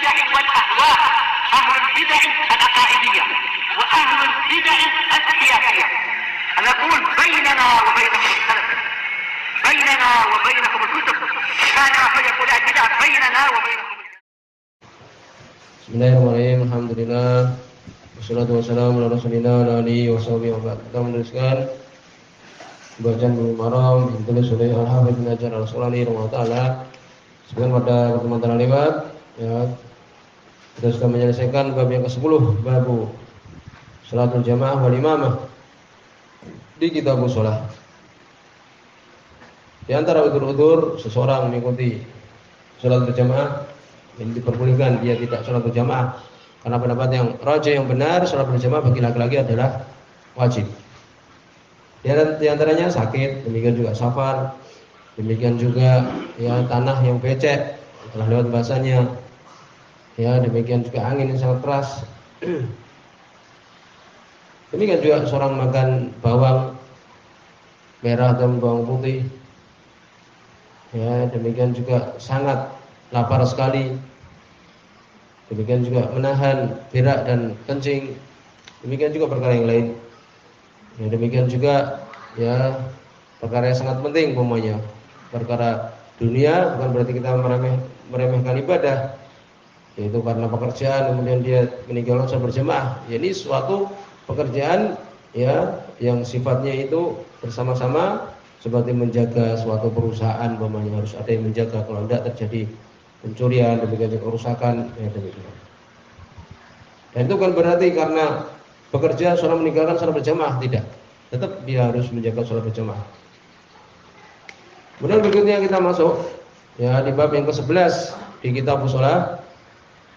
البدع والأهواء، أهل البدع العقائدية وأهل البدع السياسية. نقول بيننا وبينكم السلف، بيننا وبينكم الكتب، كان فيقول البدع بيننا وبينكم. Bismillahirrahmanirrahim. Alhamdulillah. Wassalatu wassalamu ala Rasulillah wa alihi washabihi wa ba'd. Kita meneruskan bacaan Bulughul Maram ditulis oleh Al-Hafidz Ibnu Hajar Al-Asqalani rahimahullah taala. Sebelum pada pertemuan terlewat, ya, kita sudah menyelesaikan bab yang ke-10, bab Salatul Jamaah wal Imamah di Kitabus Shalah. Di antara udzur-udzur seseorang mengikuti salat berjamaah yang diperbolehkan dia tidak salat berjamaah karena pendapat yang rajih yang benar salat berjamaah bagi laki-laki adalah wajib. Di antaranya sakit, demikian juga safar, demikian juga ya tanah yang becek telah lewat bahasanya, ya demikian juga angin yang sangat keras. Demikian juga seorang makan bawang merah dan bawang putih, ya demikian juga sangat lapar sekali, demikian juga menahan berak dan kencing, demikian juga perkara yang lain. Ya, demikian juga ya perkara yang sangat penting umpamanya perkara dunia, bukan berarti kita meremehkan ibadah, yaitu karena pekerjaan kemudian dia meninggalkan salat berjamaah. Ya, ini suatu pekerjaan ya yang sifatnya itu bersama-sama seperti menjaga suatu perusahaan umpamanya, harus ada yang menjaga kalau tidak terjadi pencurian, demikian juga kerusakan, ya demikian. Dan itu kan berarti karena bekerja seorang meninggalkan salat berjamaah, tidak. Tetap dia harus menjaga salat berjamaah. Kemudian berikutnya kita masuk ya di bab yang ke-11 di Kitabus Shalah,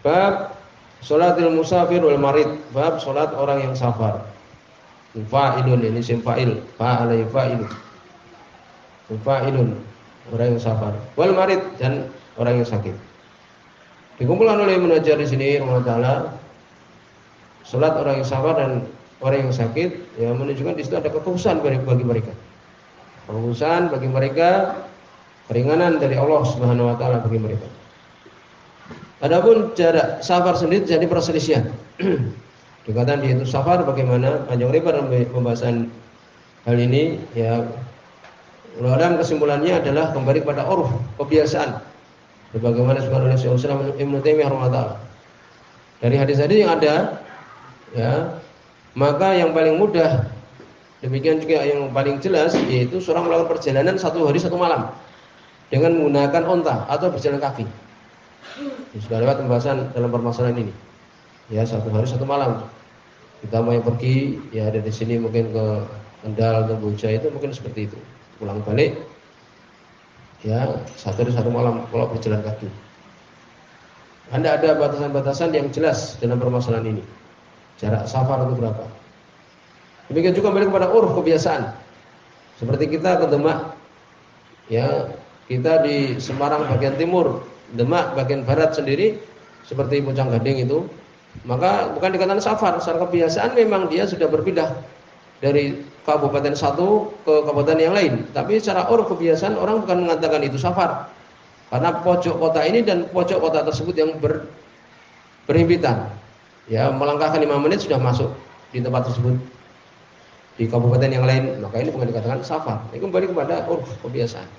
bab Sholatil Musafir wal Marid, bab salat orang yang safar. Fa'ilun, ini isim fa'il, fa'alai fa'ilun. Fa'ilun, orang yang safar. Wal Marid, dan orang yang sakit. Dikumpulkan oleh Ibnu Hajar di sini rahimahullah taala, salat orang yang safar dan orang yang sakit ya menunjukkan di situ ada kekhususan bagi mereka. Kekhususan bagi mereka, keringanan dari Allah Subhanahu wa taala bagi mereka. Adapun jarak safar sendiri jadi perselisihan. Dikatakan dia itu safar bagaimana, panjang lebar pembahasan hal ini ya. Dalam kesimpulannya adalah kembali kepada uruf, kebiasaan. Sebagaimana disebutkan oleh Syaikhul Islam Ibnu Taimiyah rahimahullah. Dari hadis-hadis yang ada ya, maka yang paling mudah demikian juga yang paling jelas yaitu seorang melakukan perjalanan 1 hari 1 malam dengan menggunakan onta atau berjalan kaki. Sudah lewat pembahasan dalam permasalahan ini. Ya, 1 hari 1 malam. Kita mau pergi ya dari sini mungkin ke Kendal atau Boja itu mungkin seperti itu. Pulang balik ya 1 hari 1 malam kalau berjalan kaki. Anda ada batasan-batasan yang jelas dalam permasalahan ini. Jarak safar itu berapa? Demikian juga balik kepada uruf, kebiasaan. Seperti kita ke Demak, ya kita di Semarang bagian timur, Demak bagian barat sendiri, seperti Pucang Gading itu, maka bukan dikatakan safar. Secara kebiasaan memang dia sudah berpindah dari kabupaten satu ke kabupaten yang lain. Tapi secara uruf kebiasaan orang bukan mengatakan itu safar, karena pojok kota ini dan pojok kota tersebut yang berhimpitan. Ya, melangkahkan 5 menit sudah masuk di tempat tersebut di kabupaten yang lain, maka ini bukan dikatakan safar. Ini kembali kepada uruf, kebiasaan.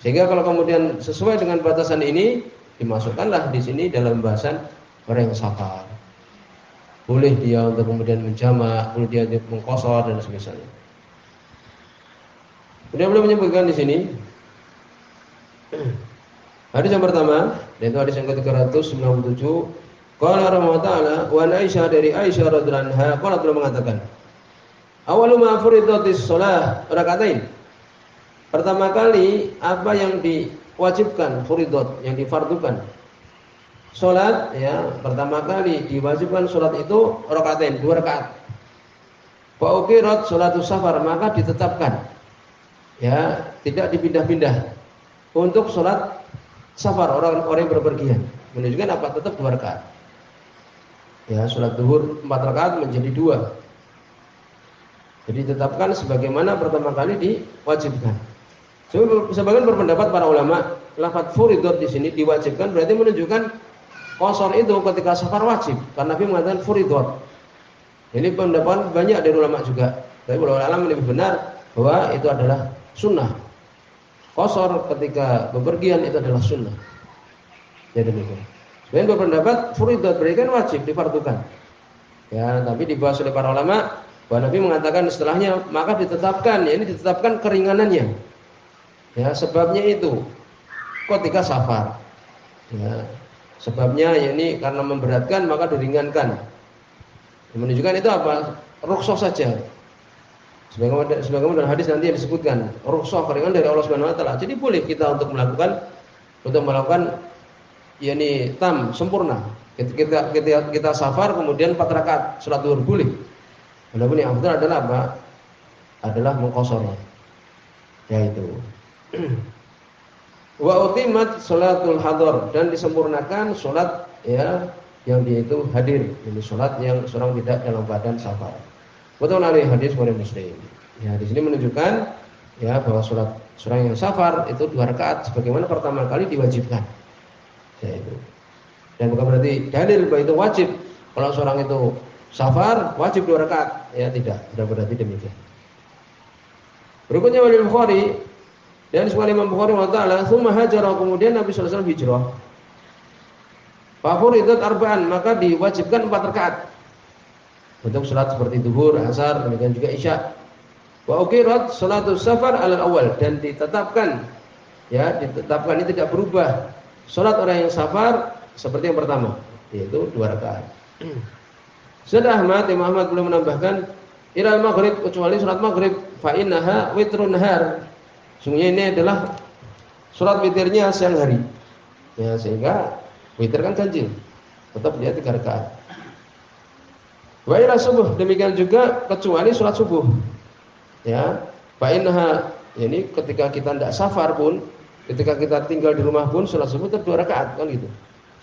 Sehingga kalau kemudian sesuai dengan batasan ini dimasukkanlah di sini dalam bahasan orang yang safar. Boleh dia untuk kemudian menjamak, boleh dia mengqashar dan sebagainya. Kemudian beliau menyebutkan di sini hadis yang pertama, yaitu hadis yang ke-397. Qala rahimahullah taala, wa Aisyah, dari Aisyah radhiyallahu anha, qala beliau mengatakan, awalu ma furidatis shalah rakaatain. Pertama kali apa yang diwajibkan, furidat yang difardukan. Salat ya, pertama kali diwajibkan salat itu rakaatain, 2 rakaat. Fa uqirat salatus safar, maka ditetapkan ya, tidak dipindah-pindah untuk salat safar, orang-orang yang berpergian. Menunjukkan apa? Tetap 2 rakaat. Ya, salat zuhur 4 rakaat menjadi 2. Jadi ditetapkan sebagaimana pertama kali diwajibkan. Sebagian berpendapat para ulama lafaz furidot di sini diwajibkan berarti menunjukkan qasar itu ketika safar wajib. Karena Nabi mengatakan furidot. Ini pendapat banyak dari ulama juga. Tapi ulama lebih benar bahwa itu adalah sunnah. Qasar ketika bepergian itu adalah sunnah. Jadi demikian. Sebagian berpendapat furidot berarti kan wajib difardukan. Ya, tapi dibahas oleh para ulama bahwa Nabi mengatakan setelahnya maka ditetapkan, ya ini ditetapkan keringanannya. Ya, sebabnya itu ketika safar. Ya, sebabnya ya ini karena memberatkan maka diringankan. Menunjukkan itu apa? Rukhsah saja. Sebagaimana dalam hadis nanti yang disebutkan, rukhsah keringan dari Allah Subhanahu wa taala. Jadi boleh kita untuk melakukan yakni tam sempurna. Kita safar kemudian 4 rakaat salat zuhur boleh. Walaupun yang afdal adalah apa? Adalah mengqasarnya. Yaitu wa utimat salatul hadar dan disempurnakan salat ya yang dia itu hadir. Ini salat yang seorang tidak dalam keadaan safar. Betul dari hadis Bukhari Muslim. Ya, di sini menunjukkan ya bahwa salat seorang yang safar itu 2 rakaat sebagaimana pertama kali diwajibkan. Yaitu. Dan bukan berarti dalil bahwa itu wajib. Kalau seorang itu safar wajib 2 rakaat, ya tidak berarti demikian. Berikutnya dari Bukhari dan semua Imam Bukhari radhiyallahu anhu hajara kemudian Nabi sallallahu alaihi wasallam hijrah. Fafuridat arba'an maka diwajibkan 4 rakaat. Untuk salat seperti zuhur, asar, demikian juga isya. Wa uqirat salatus safar alal awal dan ditetapkan ini tidak berubah. Salat orang yang safar seperti yang pertama, yaitu 2 rakaat. Sudah Imam Ahmad belum menambahkan ilal maghrib kecuali salat maghrib fa innaha witrun nahar. Sungguhnya ini adalah salat witirnya siang hari. Ya, sehingga witir kan ganjil. Tetap dia 3 rakaat. Wa ila subuh demikian juga kecuali salat subuh. Ya, fa innaha ini ketika kita tidak safar pun, ketika kita tinggal di rumah pun salat subuh itu 2 rakaat kan gitu.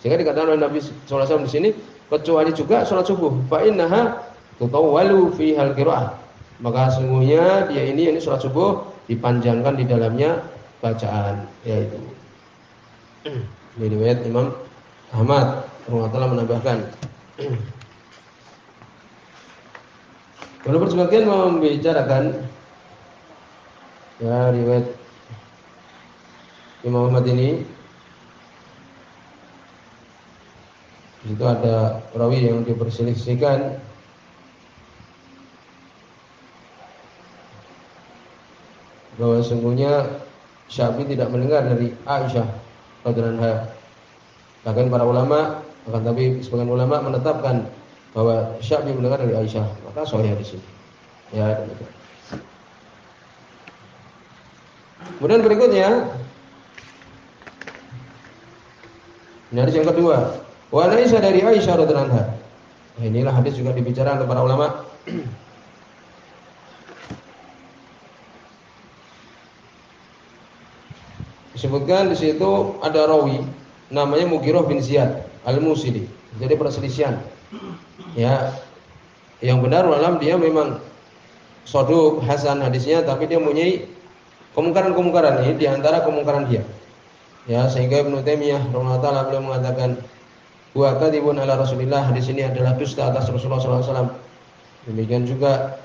Sehingga dikatakan oleh Nabi sallallahu alaihi wasallam di sini kecuali juga salat subuh fa innaha tutawwalu fi hal qiraah. Maka sungguhnya dia ini salat subuh dipanjangkan di dalamnya bacaan yaitu. Ini riwayat Imam Ahmad rahimahullah menambahkan. Walaupun sebagian membicarakan ya riwayat Imam Ahmad ini di situ ada perawi yang diperselisihkan bahwa sungguhnya Syafi'i tidak mendengar dari Aisyah radhiyallahu anha. Bahkan para ulama, tapi sebagian ulama menetapkan bahwa Syafi'i mendengar dari Aisyah, maka sahih di sini. Ya, demikian. Kemudian berikutnya ini hadis yang kedua. Wa Aisyah dari Aisyah radhiyallahu anha. Inilah hadis juga dibicarakan oleh para ulama. Disebutkan di situ ada rawi namanya Mughirah bin Ziyad Al-Musili. Jadi perselisihan. Ya, yang benar dalam dia memang soduk hasan hadisnya, tapi dia mempunyai kemungkaran-kemungkaran ini di antara kemungkaran dia. Ya, sehingga Ibnu Taimiyah rahimahullah beliau mengatakan wa kadibun ala Rasulillah, hadis ini adalah dusta atas Rasulullah sallallahu alaihi wasallam. Demikian juga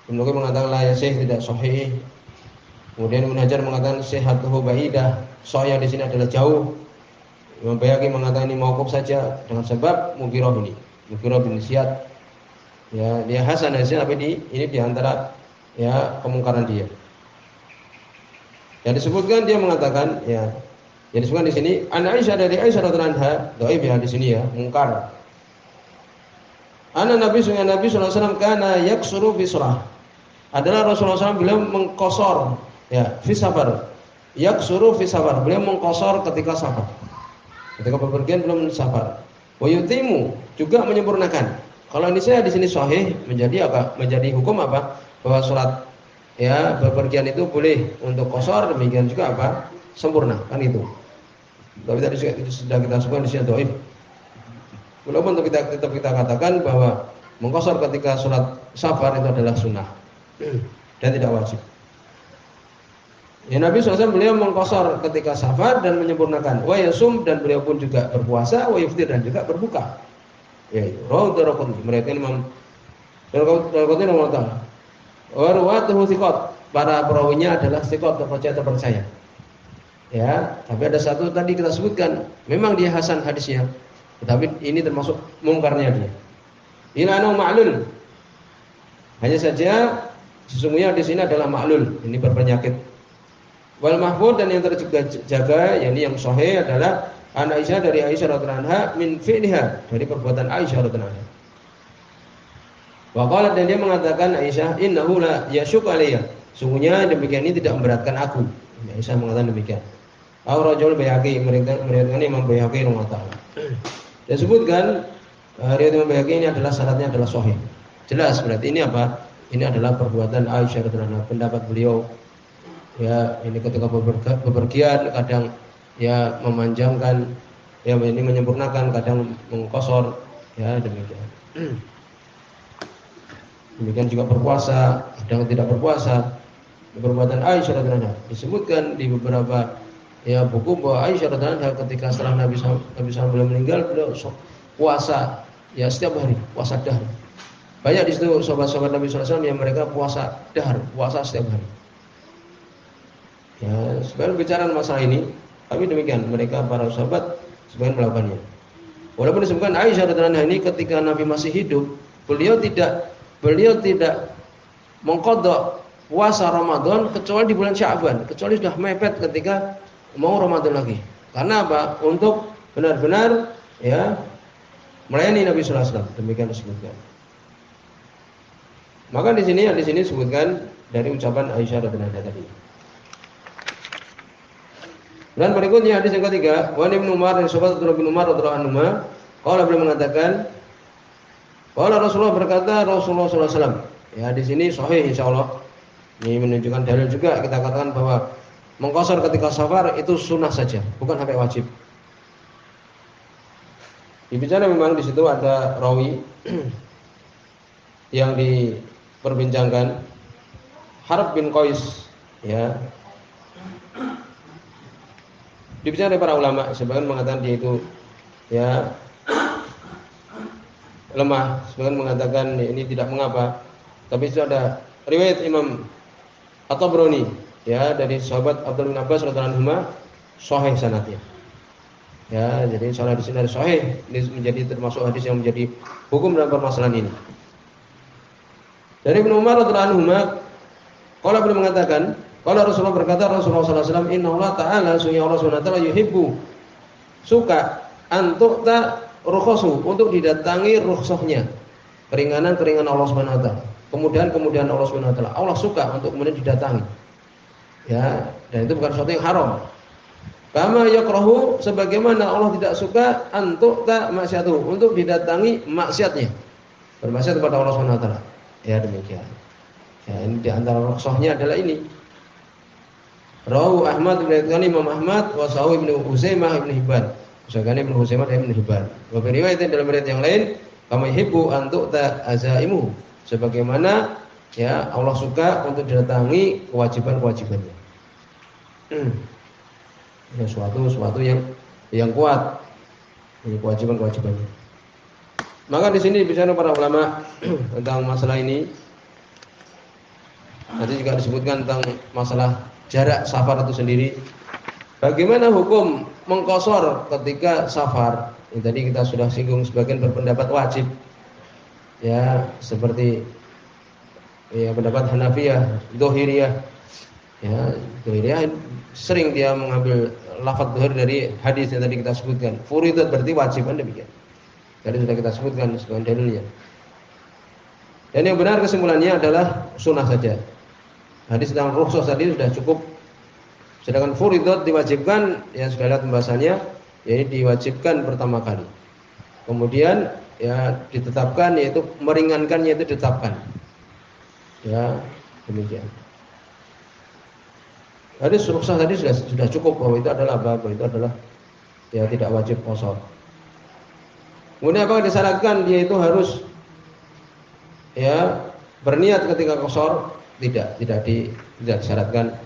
Ibnu Qayyim mengatakan la yasih, tidak sahih. Kemudian Ibnu Hajar mengatakan sihhatuhu ba'idah, sahih di sini adalah jauh. Imam Bayhaqi mengatakan ini mauquf saja dengan sebab Mughirah bin Ziyad. Ya, dia hasan hadisnya tapi ini di antara ya kemungkaran dia. Yang disebutkan dia mengatakan ya, yang disebutkan di sini an Aisyah dari Aisyah radhiyallahu anha, dhaif ya di sini ya, mungkar. Nabi sallallahu alaihi wasallam kana yaksuru fi surah. Adalah Rasulullah SAW beliau mengqasar ya fi safar. Yaksuru fi safar, beliau mengqasar ketika safar. Ketika bepergian belum safar. Wa yutimu juga menyempurnakan. Kalau ini saya di sini sahih menjadi apa? Menjadi hukum apa? Bahwa salat ya bepergian itu boleh untuk qasar, demikian juga apa? Sempurna, kan itu. Tapi tadi sudah kita sebutkan di sini dhaif. Walaupun tetap kita katakan bahwa mengqasar ketika salat safar itu adalah sunnah dan tidak wajib. Ya Nabi SAW beliau mengqashar ketika safar dan menyempurnakan. Wa yasum dan beliau pun juga berpuasa, wa yuftir dan juga berbuka. Ya, rawahu Daraqutni. Meriwayatkan Imam Daraqutni rahimahullah. Wa ruwatuhu thiqat. Para perawinya adalah thiqat, terpercaya. Ya, tapi ada satu tadi kita sebutkan, memang dia hasan hadisnya. Tetapi ini termasuk mungkarnya dia. Ilanu ma'lul. Hanya saja sesungguhnya di sini adalah ma'lul, ini berpenyakit. Wal mahfud dan yang terjaga yakni yang sahih adalah an Aisyah dari Aisyah radhiyallahu anha min fi'liha, dari perbuatan Aisyah radhiyallahu anha. Wa qalat dan dia mengatakan Aisyah innahu la yashuk alayya. Sungguhnya demikian ini tidak memberatkan aku. Aisyah mengatakan demikian. Ar-Rajul Baihaqi meriwayatkan Imam Baihaqi rahimahullah. Dan sebutkan riwayat Imam Baihaqi ini adalah syaratnya adalah sahih. Jelas berarti ini apa? Ini adalah perbuatan Aisyah radhiyallahu anha, pendapat beliau. Ya, ini ketika bepergian kadang ya memanjangkan, ya ini menyempurnakan, kadang mengqashar, ya demikian. Demikian juga berpuasa, kadang tidak berpuasa. Perbuatan Aisyah radhiyallahu anha disebutkan di beberapa ya buku bahwa Aisyah radhiyallahu anha ketika setelah Nabi SAW beliau meninggal, beliau puasa ya setiap hari, puasa dahar. Banyak di situ sahabat-sahabat Nabi SAW yang mereka puasa dahar, puasa setiap hari. Ya, sebenarnya bicara masalah ini, tapi demikian mereka para sahabat sebagian melakukannya. Walaupun disebutkan Aisyah radhiyallahu anha ini ketika Nabi masih hidup, beliau tidak mengqadha puasa Ramadan kecuali di bulan Sya'ban, kecuali sudah mepet ketika mau Ramadan lagi. Karena apa? Untuk benar-benar ya melayani Nabi sallallahu alaihi wasallam. Demikian disebutkan. Maka di sini disebutkan dari ucapan Aisyah radhiyallahu anha tadi. Dan berikutnya hadis yang ketiga, wa Ibnu Umar dan sahabat Abdullah bin Umar radhiyallahu anhu, qala beliau mengatakan, qala Rasulullah berkata Rasulullah sallallahu alaihi wasallam. Ya di sini sahih insyaallah. Ini menunjukkan dalil juga kita katakan bahwa mengqashar ketika safar itu sunnah saja, bukan sampai wajib. Dibicara memang di situ ada rawi yang diperbincangkan, Harb bin Qais, ya. Dibicara para ulama, sebagian mengatakan dia itu ya lemah, sebagian mengatakan ini tidak mengapa. Tapi itu ada riwayat Imam At-Tabrani ya dari sahabat Abdullah bin Abbas radhiyallahu anhu, sahih sanadnya. Ya, jadi sanad di sini sahih, ini menjadi termasuk hadis yang menjadi hukum dalam permasalahan ini. Dari Ibnu Umar radhiyallahu anhu, qala beliau mengatakan, qala Rasulullah berkata Rasulullah sallallahu alaihi wasallam, innallaha ta'ala sunya Allah Subhanahu wa ta'ala yuhibbu, suka antu'ta rukhasu, untuk didatangi rukhsahnya, keringanan-keringanan Allah Subhanahu wa ta'ala, kemudahan-kemudahan Allah Subhanahu wa ta'ala. Allah suka untuk kemudian didatangi. Ya, dan itu bukan sesuatu yang haram. Kama yakrahu, sebagaimana Allah tidak suka antu'ta maksiatu, untuk didatangi maksiatnya, bermaksiat kepada Allah Subhanahu wa ta'ala. Ya demikian. Ya, ini di antara rukhsahnya adalah ini. Rawu Ahmad bin Imam Ahmad wa Sawi bin Huzaimah bin Hibban. Misalkan Ibnu Huzaimah dan Ibnu Hibban. Wa riwayat dalam riwayat yang lain, kama yuhibbu an tu'ta azaimu, sebagaimana ya Allah suka untuk didatangi kewajiban-kewajibannya. Ya, suatu yang kuat. Ini kewajiban-kewajibannya. Maka di sini bicara para ulama tentang masalah ini. Nanti juga disebutkan tentang masalah jarak safar itu sendiri. Bagaimana hukum mengqashar ketika safar? Ini tadi kita sudah singgung, sebagian berpendapat wajib. Ya, seperti ya pendapat Hanafiyah, Dzahiriyah. Ya, Dzahiriyah sering dia mengambil lafaz dzahir dari hadis yang tadi kita sebutkan. Furidat berarti wajib, kan demikian. Tadi sudah kita sebutkan sebagian dalilnya. Dan yang benar kesimpulannya adalah sunnah saja. Hadis tentang rukhsah tadi sudah cukup. Sedangkan furidat diwajibkan, yang sudah lihat pembahasannya, yaitu diwajibkan pertama kali. Kemudian ya ditetapkan, yaitu meringankannya itu ditetapkan. Ya, demikian. Hadis rukhsah tadi sudah cukup bahwa itu adalah apa? Bahwa itu adalah ya tidak wajib qashar. Kemudian apa disyaratkan dia itu harus ya berniat ketika qashar? Tidak disyaratkan.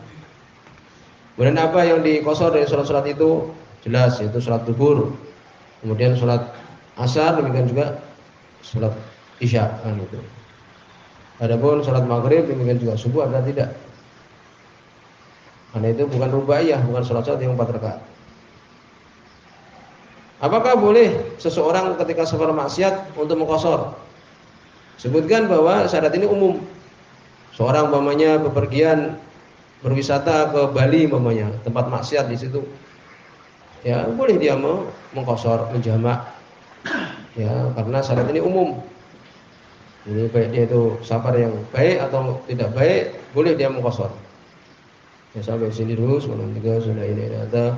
Kemudian apa yang dikosor dari sholat-sholat itu jelas, yaitu sholat duhur, kemudian sholat asar, demikian juga sholat isya kan itu. Adapun sholat maghrib, demikian juga subuh ada tidak? Karena itu bukan rubaiyah, bukan sholat-sholat yang 4 rakaat. Apakah boleh seseorang ketika safar maksiat untuk mengqashar? Sebutkan bahwa syarat ini umum. Seorang umpamanya bepergian berwisata ke Bali umpamanya, tempat maksiat di situ. Ya, boleh dia mengqashar, menjamak. Ya, karena syarat ini umum. Ini baik dia itu safar yang baik atau tidak baik, boleh dia mengqashar. Ya, sampai sini dulu, sebelum 3 sudah ini ada.